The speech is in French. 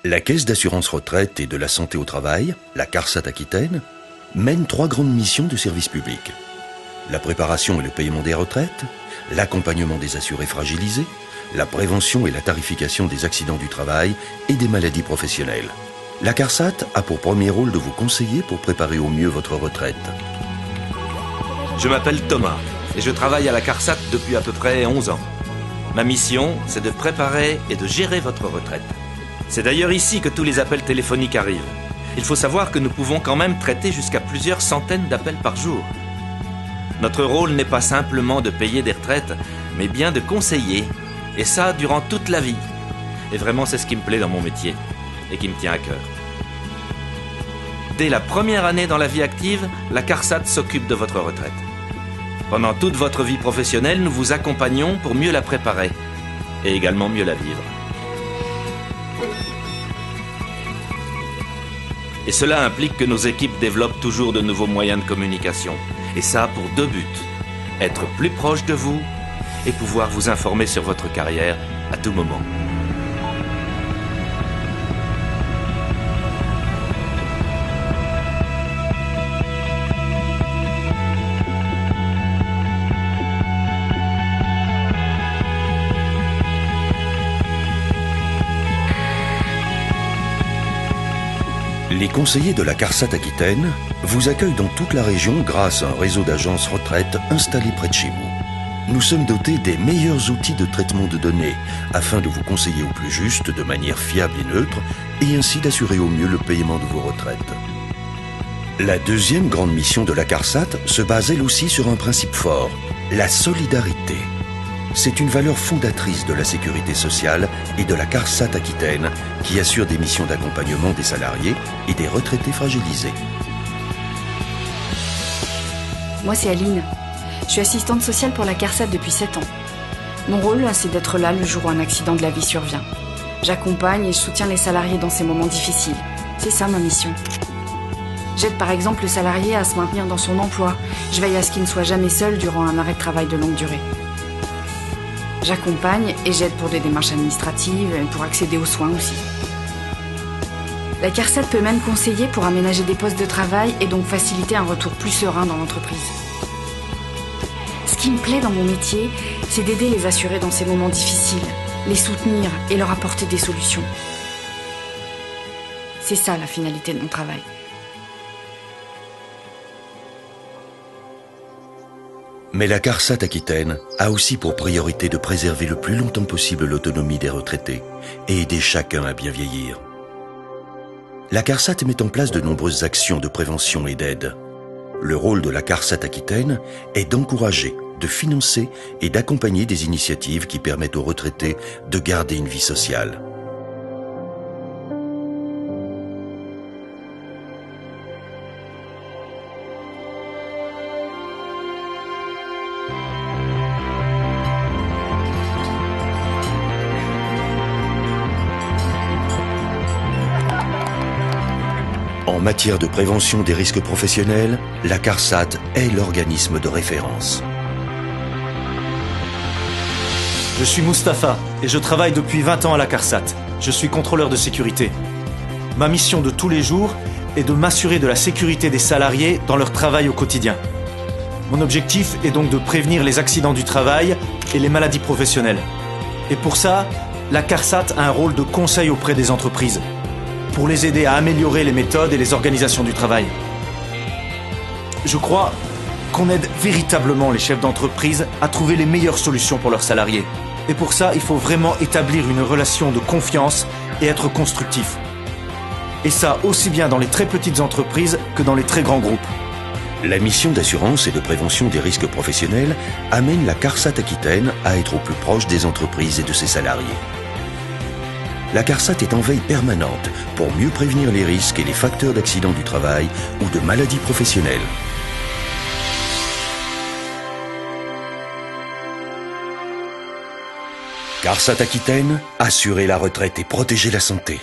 La Caisse d'assurance retraite et de la santé au travail, la CARSAT Aquitaine, mène 3 grandes missions de service public. La préparation et le paiement des retraites, l'accompagnement des assurés fragilisés, la prévention et la tarification des accidents du travail et des maladies professionnelles. La CARSAT a pour premier rôle de vous conseiller pour préparer au mieux votre retraite. Je m'appelle Thomas et je travaille à la CARSAT depuis à peu près 11 ans. Ma mission, c'est de préparer et de gérer votre retraite. C'est d'ailleurs ici que tous les appels téléphoniques arrivent. Il faut savoir que nous pouvons quand même traiter jusqu'à plusieurs centaines d'appels par jour. Notre rôle n'est pas simplement de payer des retraites, mais bien de conseiller. Et ça, durant toute la vie. Et vraiment, c'est ce qui me plaît dans mon métier et qui me tient à cœur. Dès la première année dans la vie active, la CARSAT s'occupe de votre retraite. Pendant toute votre vie professionnelle, nous vous accompagnons pour mieux la préparer et également mieux la vivre. Et cela implique que nos équipes développent toujours de nouveaux moyens de communication. Et ça pour 2 buts. Être plus proche de vous et pouvoir vous informer sur votre carrière à tout moment. Les conseillers de la CARSAT Aquitaine vous accueillent dans toute la région grâce à un réseau d'agences retraite installé près de chez vous. Nous sommes dotés des meilleurs outils de traitement de données afin de vous conseiller au plus juste de manière fiable et neutre et ainsi d'assurer au mieux le paiement de vos retraites. La deuxième grande mission de la CARSAT se base elle aussi sur un principe fort, la solidarité. C'est une valeur fondatrice de la sécurité sociale et de la CARSAT Aquitaine qui assure des missions d'accompagnement des salariés et des retraités fragilisés. Moi, c'est Aline. Je suis assistante sociale pour la CARSAT depuis 7 ans. Mon rôle, c'est d'être là le jour où un accident de la vie survient. J'accompagne et je soutiens les salariés dans ces moments difficiles. C'est ça ma mission. J'aide par exemple le salarié à se maintenir dans son emploi. Je veille à ce qu'il ne soit jamais seul durant un arrêt de travail de longue durée. J'accompagne et j'aide pour des démarches administratives et pour accéder aux soins aussi. La CARSAT peut même conseiller pour aménager des postes de travail et donc faciliter un retour plus serein dans l'entreprise. Ce qui me plaît dans mon métier, c'est d'aider les assurés dans ces moments difficiles, les soutenir et leur apporter des solutions. C'est ça la finalité de mon travail. Mais la CARSAT Aquitaine a aussi pour priorité de préserver le plus longtemps possible l'autonomie des retraités et aider chacun à bien vieillir. La CARSAT met en place de nombreuses actions de prévention et d'aide. Le rôle de la CARSAT Aquitaine est d'encourager, de financer et d'accompagner des initiatives qui permettent aux retraités de garder une vie sociale. En matière de prévention des risques professionnels, la CARSAT est l'organisme de référence. Je suis Mustapha et je travaille depuis 20 ans à la CARSAT. Je suis contrôleur de sécurité. Ma mission de tous les jours est de m'assurer de la sécurité des salariés dans leur travail au quotidien. Mon objectif est donc de prévenir les accidents du travail et les maladies professionnelles. Et pour ça, la CARSAT a un rôle de conseil auprès des entreprises, pour les aider à améliorer les méthodes et les organisations du travail. Je crois qu'on aide véritablement les chefs d'entreprise à trouver les meilleures solutions pour leurs salariés. Et pour ça, il faut vraiment établir une relation de confiance et être constructif. Et ça, aussi bien dans les très petites entreprises que dans les très grands groupes. La mission d'assurance et de prévention des risques professionnels amène la CARSAT Aquitaine à être au plus proche des entreprises et de ses salariés. La CARSAT est en veille permanente pour mieux prévenir les risques et les facteurs d'accidents du travail ou de maladies professionnelles. CARSAT Aquitaine, assurer la retraite et protéger la santé.